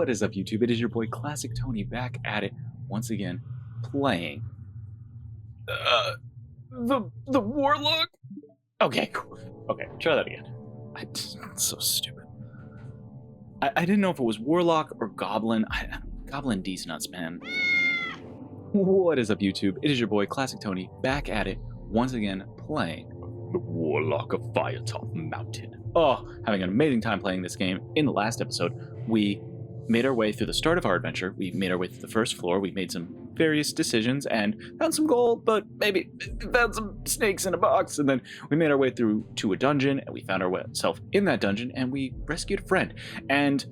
What is up, YouTube? It is your boy Classic Tony back at it once again, playing the Warlock. Okay, cool. Okay, try that again. It's so stupid. I didn't know if it was Warlock or Goblin. Goblin D's nuts, man. What is up, YouTube? It is your boy Classic Tony back at it once again, playing the Warlock of Firetop Mountain. Oh, having an amazing time playing this game. In the last episode, we made our way through the start of our adventure. We made our way through the first floor. We made some various decisions and found some gold, but maybe found some snakes in a box. And then we made our way through to a dungeon, and we found ourselves in that dungeon, and we rescued a friend. And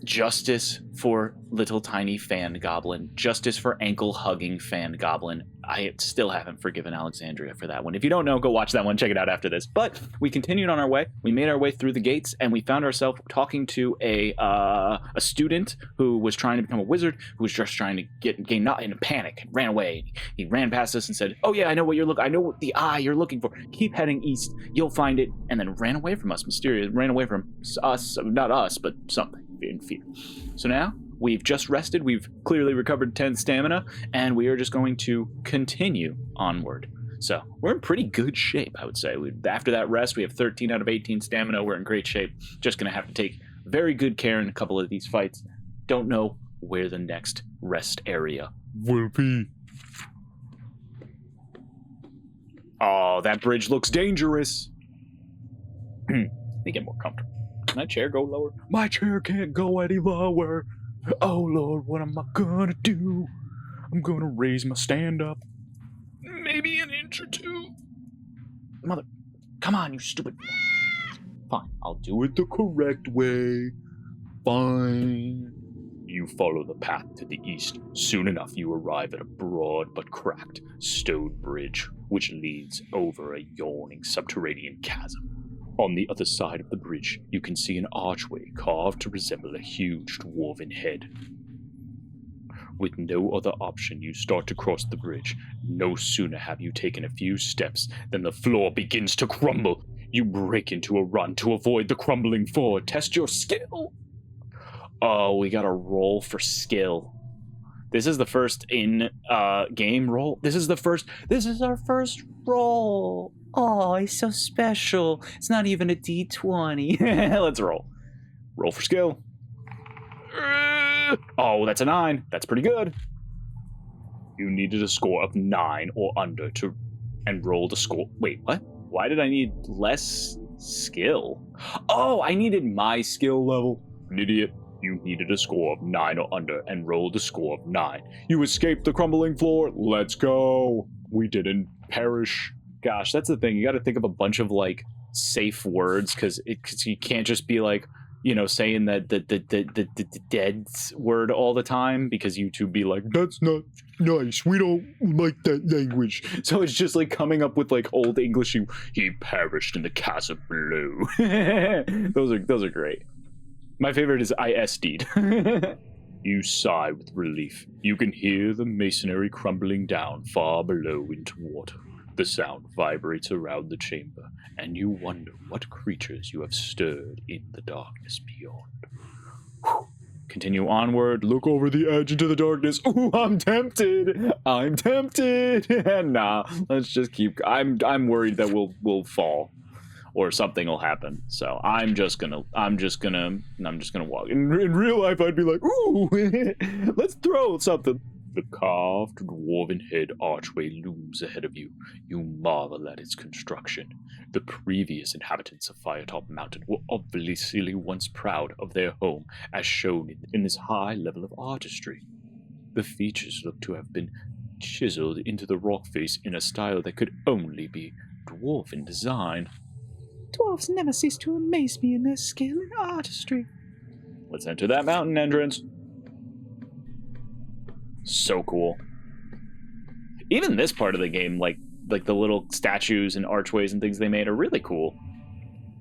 justice for little tiny fan goblin. Justice for ankle-hugging fan goblin. I still haven't forgiven Alexandria for that one. If you don't know, go watch that one. Check it out after this. But we continued on our way. We made our way through the gates, and we found ourselves talking to a student who was trying to become a wizard, who was just trying to gain not in a panic, ran away. He ran past us and said, "Oh yeah, I know what you're looking. I know what the eye you're looking for. Keep heading east. You'll find it." And then ran away from us. Mysterious. Ran away from us. Not us, but something in fear. So now we've just rested. We've clearly recovered 10 stamina, and we are just going to continue onward. So we're in pretty good shape, I would say. After that rest, we have 13 out of 18 stamina. We're in great shape. Just going to have to take very good care in a couple of these fights. Don't know where the next rest area will be. Oh, that bridge looks dangerous. Let me get more comfortable. Can my chair go lower? My chair can't go any lower. Oh Lord, what am I gonna do? I'm gonna raise my stand up. Maybe an inch or two. Mother, come on, you stupid. Fine, I'll do it the correct way. Fine. You follow the path to the east. Soon enough, you arrive at a broad but cracked stone bridge, which leads over a yawning subterranean chasm. On the other side of the bridge, you can see an archway carved to resemble a huge dwarven head. With no other option, you start to cross the bridge. No sooner have you taken a few steps than the floor begins to crumble. You break into a run to avoid the crumbling floor. Test your skill. Oh, we gotta roll for skill. This is the first in-game roll. This is our first roll. Oh, he's so special. It's not even a D20. Let's roll. Roll for skill. Oh, that's a 9. That's pretty good. You needed a score of 9 or under and roll the score. Wait, what? Why did I need less skill? Oh, I needed my skill level. An idiot. You needed a score of 9 or under and rolled a score of 9. You escaped the crumbling floor. Let's go. We didn't perish. Gosh, that's the thing. You got to think of a bunch of like safe words because you can't just be like, you know, saying that the dead word all the time because YouTube be like, that's not nice. We don't like that language. So it's just like coming up with like old English. He perished in the chasm below. Those are great. My favorite is I SD'd. You sigh with relief. You can hear the masonry crumbling down far below into water. The sound vibrates around the chamber, and you wonder what creatures you have stirred in the darkness beyond. Whew. Continue onward, look over the edge into the darkness. Ooh, I'm tempted. Nah, let's just keep. I'm worried that we'll fall, or something will happen. So I'm just gonna walk. In real life, I'd be like, ooh, let's throw something. The carved dwarven head archway looms ahead of you. You marvel at its construction. The previous inhabitants of Firetop Mountain were obviously once proud of their home, as shown in this high level of artistry. The features look to have been chiseled into the rock face in a style that could only be dwarven design. Dwarves never cease to amaze me in their skill and artistry. Let's enter that mountain entrance. So cool. Even this part of the game, like the little statues and archways and things they made are really cool.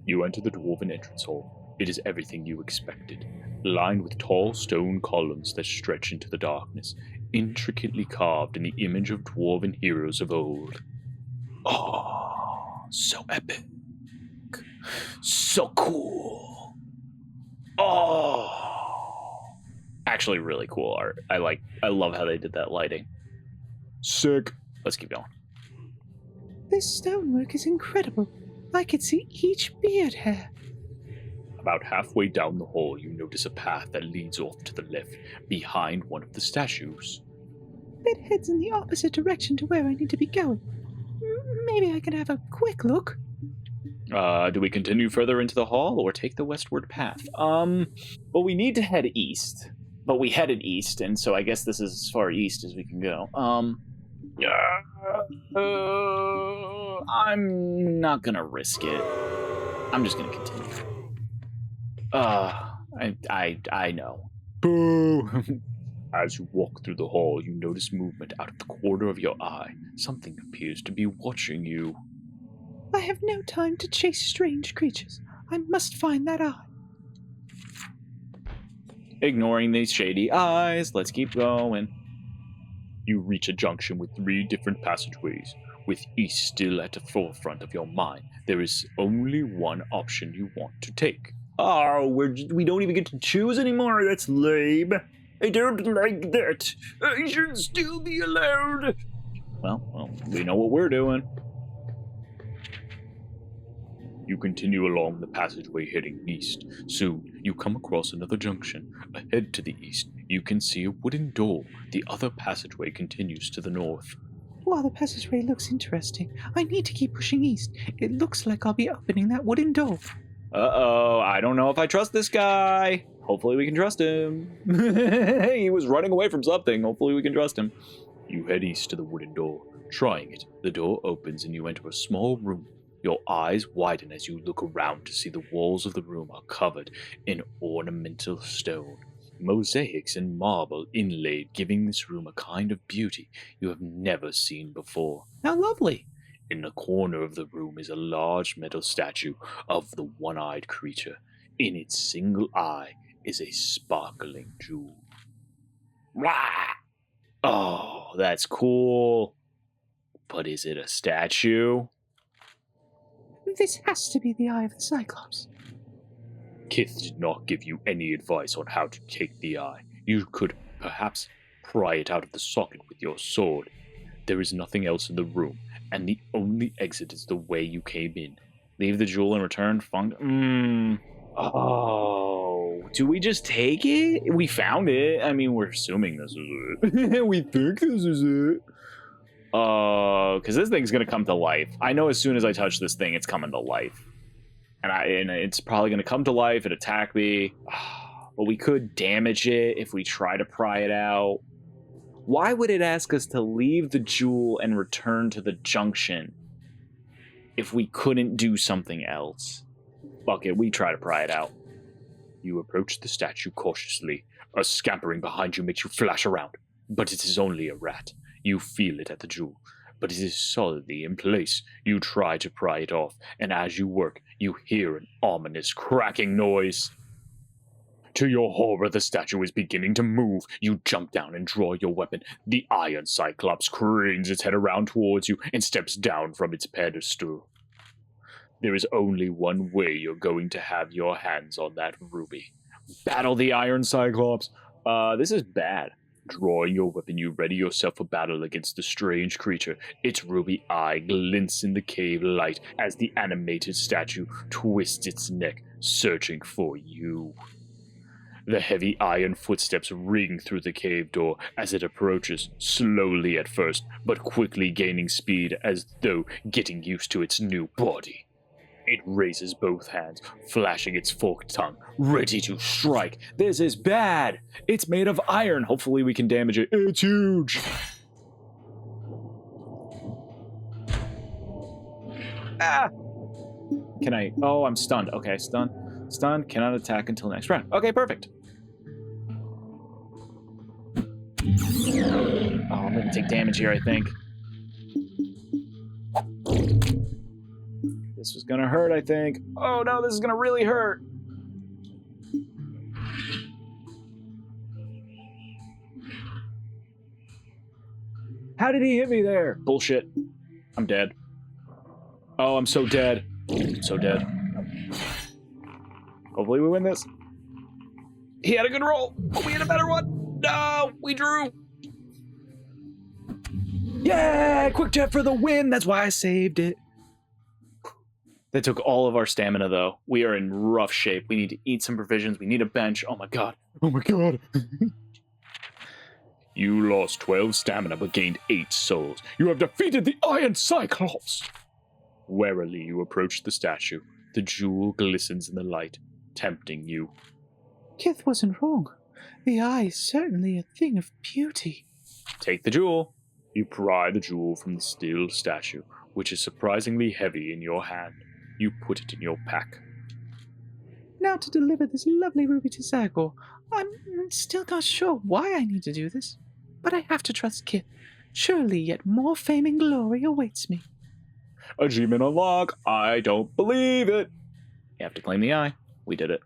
You enter the dwarven entrance hall. It is everything you expected, lined with tall stone columns that stretch into the darkness, intricately carved in the image of dwarven heroes of old. Oh, so epic. So cool. Oh. Actually, really cool art. I love how they did that lighting. Sick. Let's keep going. This stonework is incredible. I could see each beard hair. About halfway down the hall, you notice a path that leads off to the left, behind one of the statues. It heads in the opposite direction to where I need to be going. Maybe I can have a quick look. Do we continue further into the hall or take the westward path? Well, we need to head east, but we headed east, and so I guess this is as far east as we can go. I'm not gonna risk it. I'm just gonna continue. I know. Boo! As you walk through the hall, you notice movement out of the corner of your eye. Something appears to be watching you. I have no time to chase strange creatures. I must find that eye. Ignoring these shady eyes, let's keep going. You reach a junction with 3 different passageways. With east still at the forefront of your mind, there is only one option you want to take. Oh, we don't even get to choose anymore. That's lame. I don't like that. I should still be allowed. Well, we know what we're doing. You continue along the passageway heading east. Soon, you come across another junction. Ahead to the east, you can see a wooden door. The other passageway continues to the north. While the passageway looks interesting, I need to keep pushing east. It looks like I'll be opening that wooden door. Uh-oh, I don't know if I trust this guy. Hopefully we can trust him. He was running away from something. Hopefully we can trust him. You head east to the wooden door. Trying it, the door opens and you enter a small room. Your eyes widen as you look around to see the walls of the room are covered in ornamental stone. Mosaics and marble inlaid, giving this room a kind of beauty you have never seen before. How lovely! In the corner of the room is a large metal statue of the one-eyed creature. In its single eye is a sparkling jewel. Wah! Oh, that's cool. But is it a statue? This has to be the eye of the Cyclopes. Kith did not give you any advice on how to take the eye. You could perhaps pry it out of the socket with your sword. There is nothing else in the room, and the only exit is the way you came in. Leave the jewel and return. Oh, do we just take it? We found it. I mean, we're assuming this is it. We think this is it. Because this thing's gonna come to life. I know as soon as I touch this thing, it's coming to life. And it's probably gonna come to life and attack me. But we could damage it if we try to pry it out. Why would it ask us to leave the jewel and return to the junction if we couldn't do something else? Fuck it, we try to pry it out. You approach the statue cautiously. A scampering behind you makes you flash around. But it is only a rat. You feel it at the jewel, but it is solidly in place. You try to pry it off, and as you work, you hear an ominous cracking noise. To your horror, the statue is beginning to move. You jump down and draw your weapon. The iron Cyclops cranes its head around towards you and steps down from its pedestal. There is only one way you're going to have your hands on that ruby. Battle the iron Cyclops. This is bad. Drawing your weapon, you ready yourself for battle against the strange creature. Its ruby eye glints in the cave light as the animated statue twists its neck, searching for you. The heavy iron footsteps ring through the cave door as it approaches, slowly at first, but quickly gaining speed as though getting used to its new body. It raises both hands, flashing its forked tongue, ready to strike. This is bad! It's made of iron. Hopefully we can damage it. It's huge! Ah! Can I... Oh, I'm stunned. Okay, stunned. Stunned. Cannot attack until next round. Okay, perfect. Oh, I'm gonna take damage here, I think. This was gonna hurt, I think. Oh no, this is gonna really hurt. How did he hit me there? Bullshit. I'm dead. Oh, I'm so dead. So dead. Hopefully we win this. He had a good roll, but we had a better one. No, we drew. Yeah, quick jet for the win. That's why I saved it. That took all of our stamina, though. We are in rough shape. We need to eat some provisions. We need a bench. Oh, my God. Oh, my God. You lost 12 stamina but gained 8 souls. You have defeated the Iron Cyclopes. Warily you approach the statue. The jewel glistens in the light, tempting you. Kith wasn't wrong. The eye is certainly a thing of beauty. Take the jewel. You pry the jewel from the steel statue, which is surprisingly heavy in your hand. You put it in your pack. Now to deliver this lovely ruby to Zagor. I'm still not sure why I need to do this, but I have to trust Kith. Surely yet more fame and glory awaits me. Achievement unlock. I don't believe it. You have to claim the eye. We did it.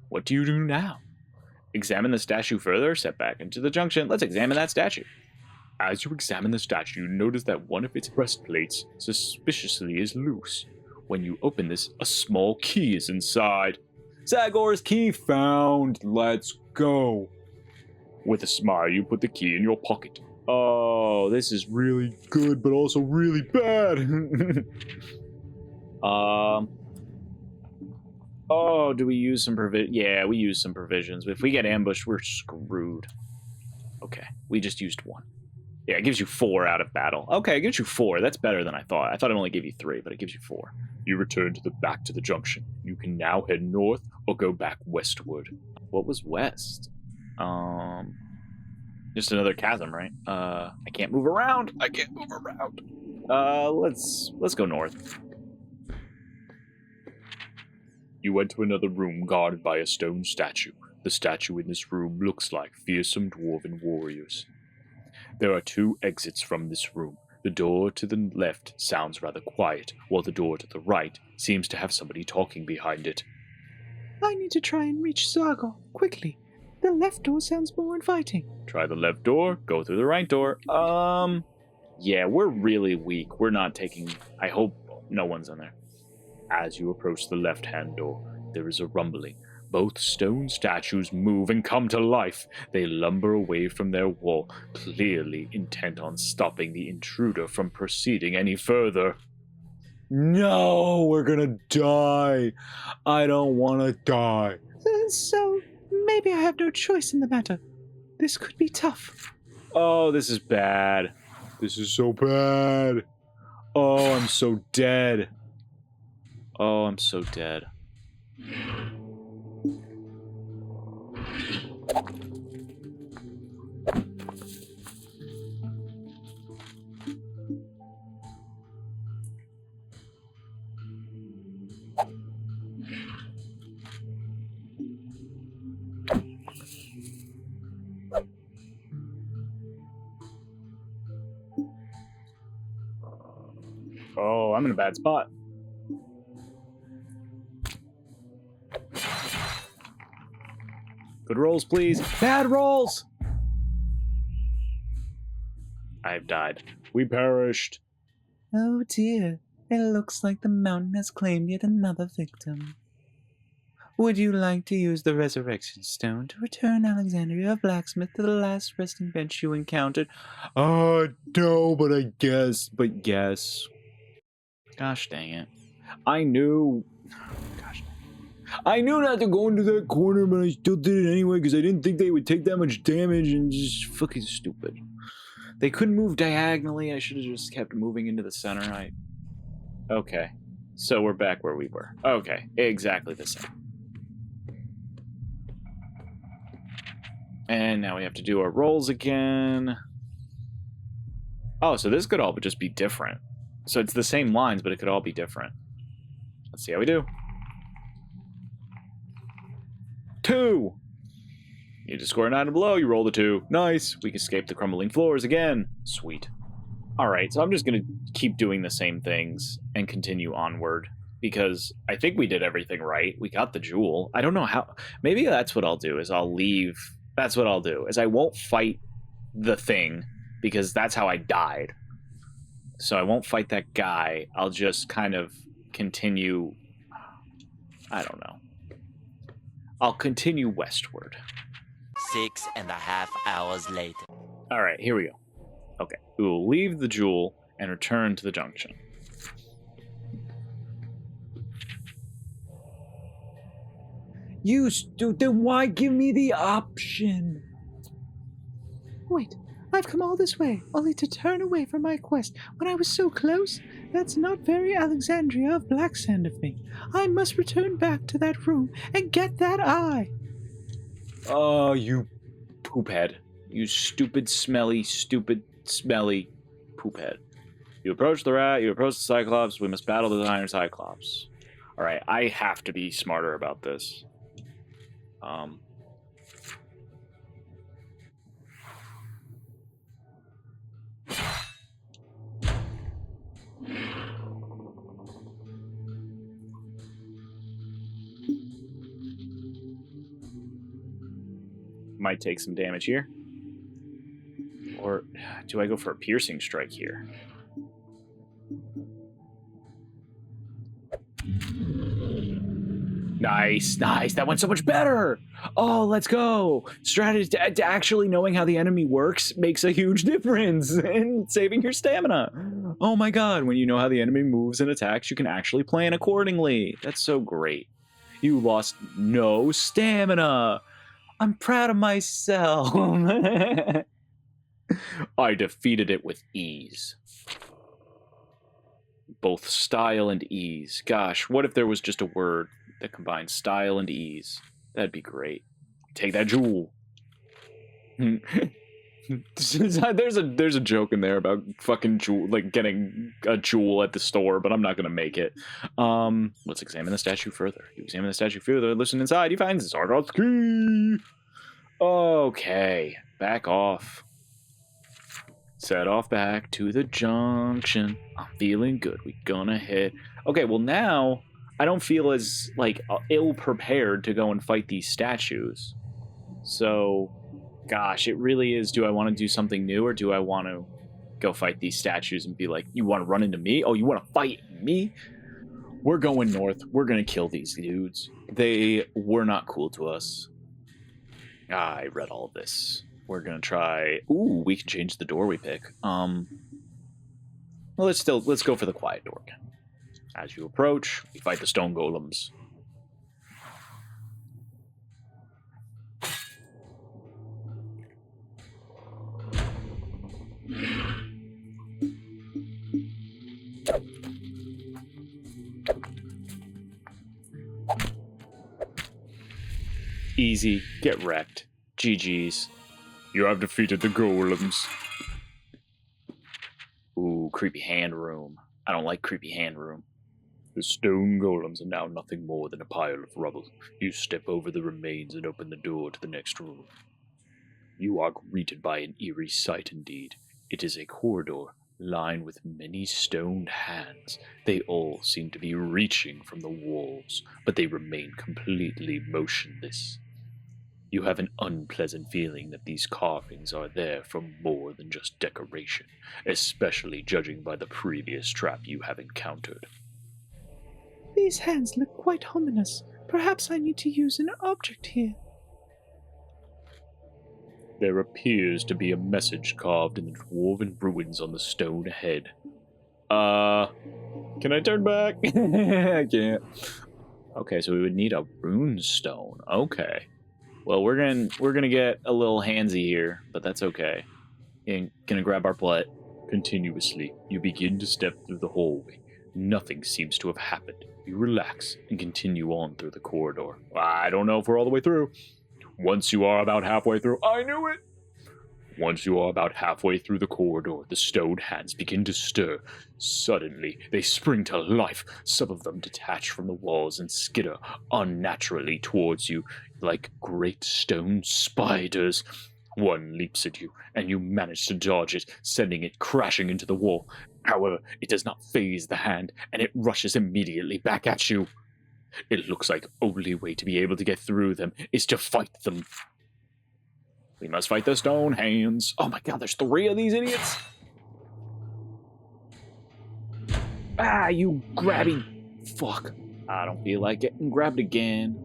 What do you do now? Examine the statue further, step back into the junction. Let's examine that statue. As you examine the statue, you notice that one of its breastplates suspiciously is loose. When you open this, a small key is inside. Zagor's key found. Let's go. With a smile, you put the key in your pocket. Oh, this is really good, but also really bad. Oh, do we use some provision? Yeah, we use some provisions. If we get ambushed, we're screwed. Okay, we just used 1. Yeah, it gives you 4 out of battle. Okay, it gives you 4. That's better than I thought. I thought it only gave you 3, but it gives you 4. You return back to the junction. You can now head north or go back westward. What was west? Just another chasm, right? I can't move around. Let's go north. You enter another room guarded by a stone statue. The statue in this room looks like fearsome dwarven warriors. There are 2 exits from this room. The door to the left sounds rather quiet, while the door to the right seems to have somebody talking behind it. I need to try and reach Zagor quickly. The left door sounds more inviting. Try the left door, go through the right door. Yeah, we're really weak. We're not taking... I hope no one's in there. As you approach the left-hand door, there is a rumbling. Both stone statues move and come to life. They lumber away from their wall, clearly intent on stopping the intruder from proceeding any further. No, we're gonna die. I don't want to die. So, maybe I have no choice in the matter. This could be tough. Oh, this is bad. This is so bad. Oh, I'm so dead. Oh, I'm so dead. Oh, I'm in a bad spot. Good rolls, please. Bad rolls! I've died. We perished. Oh dear, it looks like the mountain has claimed yet another victim. Would you like to use the resurrection stone to return Alexandria blacksmith to the last resting bench you encountered? No, but I guess. Gosh dang it. I knew not to go into that corner, but I still did it anyway because I didn't think they would take that much damage and just fucking stupid. They couldn't move diagonally. I should have just kept moving into the center. Okay. So we're back where we were. Okay. Exactly the same. And now we have to do our rolls again. Oh, so this could all just be different. So it's the same lines, but it could all be different. Let's see how we do. 2! You just score an item below, you roll the 2. Nice! We can escape the crumbling floors again. Sweet. Alright, so I'm just going to keep doing the same things and continue onward. Because I think we did everything right. We got the jewel. I don't know how... Maybe that's what I'll do, is I'll leave... That's what I'll do, is I won't fight the thing, because that's how I died. So I won't fight that guy. I'll just kind of continue... I don't know. I'll continue westward. 6.5 hours later. All right, here we go. Okay, we will leave the jewel and return to the junction. Then why give me the option? Wait, I've come all this way, only to turn away from my quest when I was so close? That's not very Alexandria of Black Sand of me. I must return back to that room and get that eye. Oh, you poophead. You stupid, smelly poophead. You approach the rat, you approach the Cyclops, we must battle the Iron Cyclops. Alright, I have to be smarter about this. Might take some damage here. Or do I go for a piercing strike here? Nice. That went so much better. Oh, let's go. Strategy, actually knowing how the enemy works makes a huge difference in saving your stamina. Oh my god, when you know how the enemy moves and attacks, you can actually plan accordingly. That's so great. You lost no stamina. I'm proud of myself. I defeated it with ease. Both style and ease. Gosh, what if there was just a word that combines style and ease? That'd be great. Take that jewel. there's a joke in there about fucking jewel, like getting a jewel at the store, but I'm not gonna make it. Let's examine the statue further. You examine the statue further, listen inside, you find Zagor's key. Okay, back off. Set off back to the junction. I'm feeling good. We gonna hit. Okay, well now I don't feel as like ill prepared to go and fight these statues. So, gosh, it really is. Do I want to do something new, or do I want to go fight these statues and be like, "You want to run into me? Oh, you want to fight me?" We're going north. We're gonna kill these dudes. They were not cool to us. I read all of this. We're gonna try. Ooh, we can change the door we pick. Well, let's go for the quiet door again. As you approach, we fight the stone golems. Easy, get wrecked. GG's. You have defeated the golems. Ooh, creepy hand room. I don't like creepy hand room. The stone golems are now nothing more than a pile of rubble. You step over the remains and open the door to the next room. You are greeted by an eerie sight indeed. It is a corridor lined with many stoned hands. They all seem to be reaching from the walls, but they remain completely motionless. You have an unpleasant feeling that these carvings are there for more than just decoration, especially judging by the previous trap you have encountered. These hands look quite ominous. Perhaps I need to use an object here. There appears to be a message carved in the dwarven ruins on the stone ahead. Can I turn back? I can't. Okay, so we would need a rune stone. Okay. Well, we're gonna get a little handsy here, but that's okay. And gonna grab our butt. Continuously, you begin to step through the hallway. Nothing seems to have happened. You relax and continue on through the corridor. I don't know if we're all the way through. Once you are about halfway through, I knew it! Once you are about halfway through the corridor, the stone hands begin to stir. Suddenly, they spring to life. Some of them detach from the walls and skitter unnaturally towards you like great stone spiders. One leaps at you, and you manage to dodge it, sending it crashing into the wall. However, it does not faze the hand, and it rushes immediately back at you. It looks like the only way to be able to get through them is to fight them. We must fight the stone hands. Oh my god, there's 3 of these idiots. Ah, you grabby fuck. I don't feel like getting grabbed again.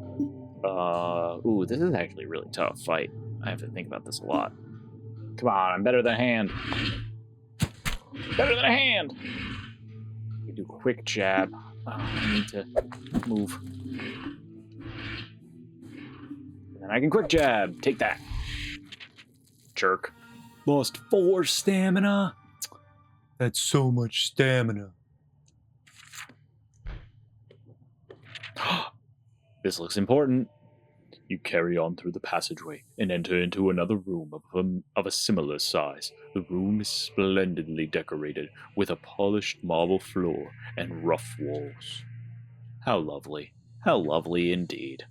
Ooh, this is actually a really tough fight. I have to think about this a lot. Come on, I'm better than a hand. Better than a hand! We do quick jab. Oh, I need to move. And then I can quick jab. Take that. Jerk. Lost 4 stamina. That's so much stamina. This looks important. You carry on through the passageway and enter into another room of a similar size. The room is splendidly decorated with a polished marble floor and rough walls. How lovely. How lovely indeed.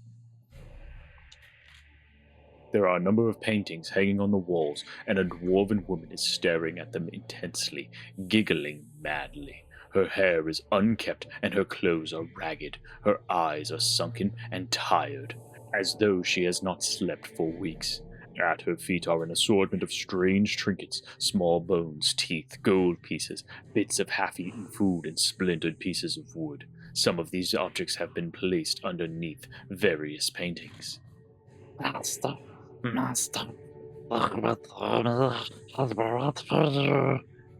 There are a number of paintings hanging on the walls, and a dwarven woman is staring at them intensely, giggling madly. Her hair is unkempt, and her clothes are ragged. Her eyes are sunken and tired, as though she has not slept for weeks. At her feet are an assortment of strange trinkets, small bones, teeth, gold pieces, bits of half-eaten food, and splintered pieces of wood. Some of these objects have been placed underneath various paintings. Master.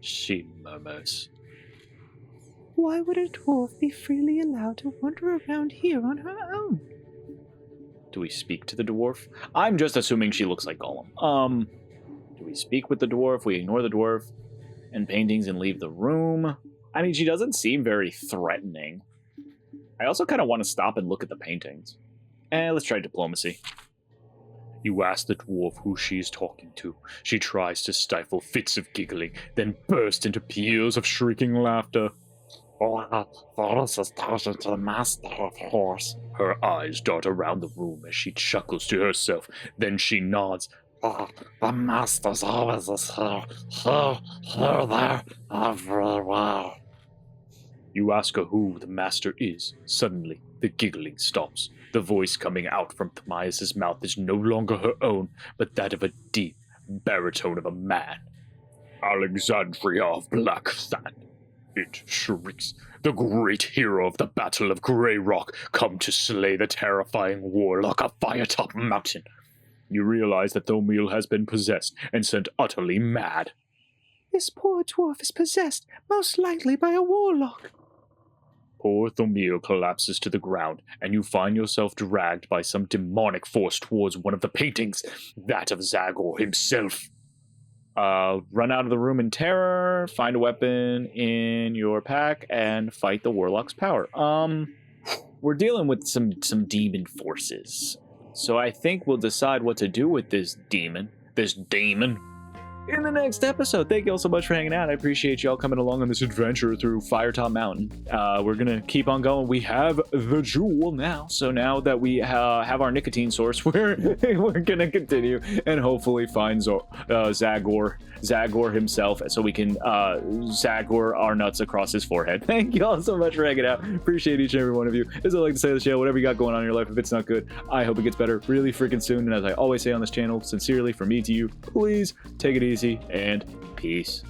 She murmurs. Why would a dwarf be freely allowed to wander around here on her own? Do we speak to the dwarf? I'm just assuming she looks like Gollum. Do we speak with the dwarf? We ignore the dwarf and paintings and leave the room? I mean, she doesn't seem very threatening. I also kind of want to stop and look at the paintings. Let's try diplomacy. You ask the dwarf who she is talking to. She tries to stifle fits of giggling, then bursts into peals of shrieking laughter. This is talking to the master, of course. Her eyes dart around the room as she chuckles to herself. Then she nods. The master's always is here. Here, there, everywhere. You ask her who the master is. Suddenly, the giggling stops. The voice coming out from Thmias's mouth is no longer her own, but that of a deep baritone of a man. Alexandria of Black Sand. It shrieks. The great hero of the Battle of Grey Rock, come to slay the terrifying Warlock of Firetop Mountain. You realize that Thomil has been possessed and sent utterly mad. This poor dwarf is possessed, most likely by a warlock. Poor Thomil collapses to the ground, and you find yourself dragged by some demonic force towards one of the paintings, that of Zagor himself. Run out of the room in terror, find a weapon in your pack, and fight the Warlock's power. We're dealing with some demon forces. So I think we'll decide what to do with this demon. In the next episode. Thank you all so much for hanging out. I appreciate y'all coming along on this adventure through Firetop Mountain. We're gonna keep on going. We have the jewel now, so now that we have our nicotine source, we're gonna continue and hopefully find Zagor himself, so we can Zagor our nuts across his forehead. Thank you all so much for hanging out. Appreciate each and every one of you. As I like to say on the channel, whatever you got going on in your life, if it's not good, I hope it gets better really freaking soon. And as I always say on this channel, sincerely from me to you, please take it easy and peace.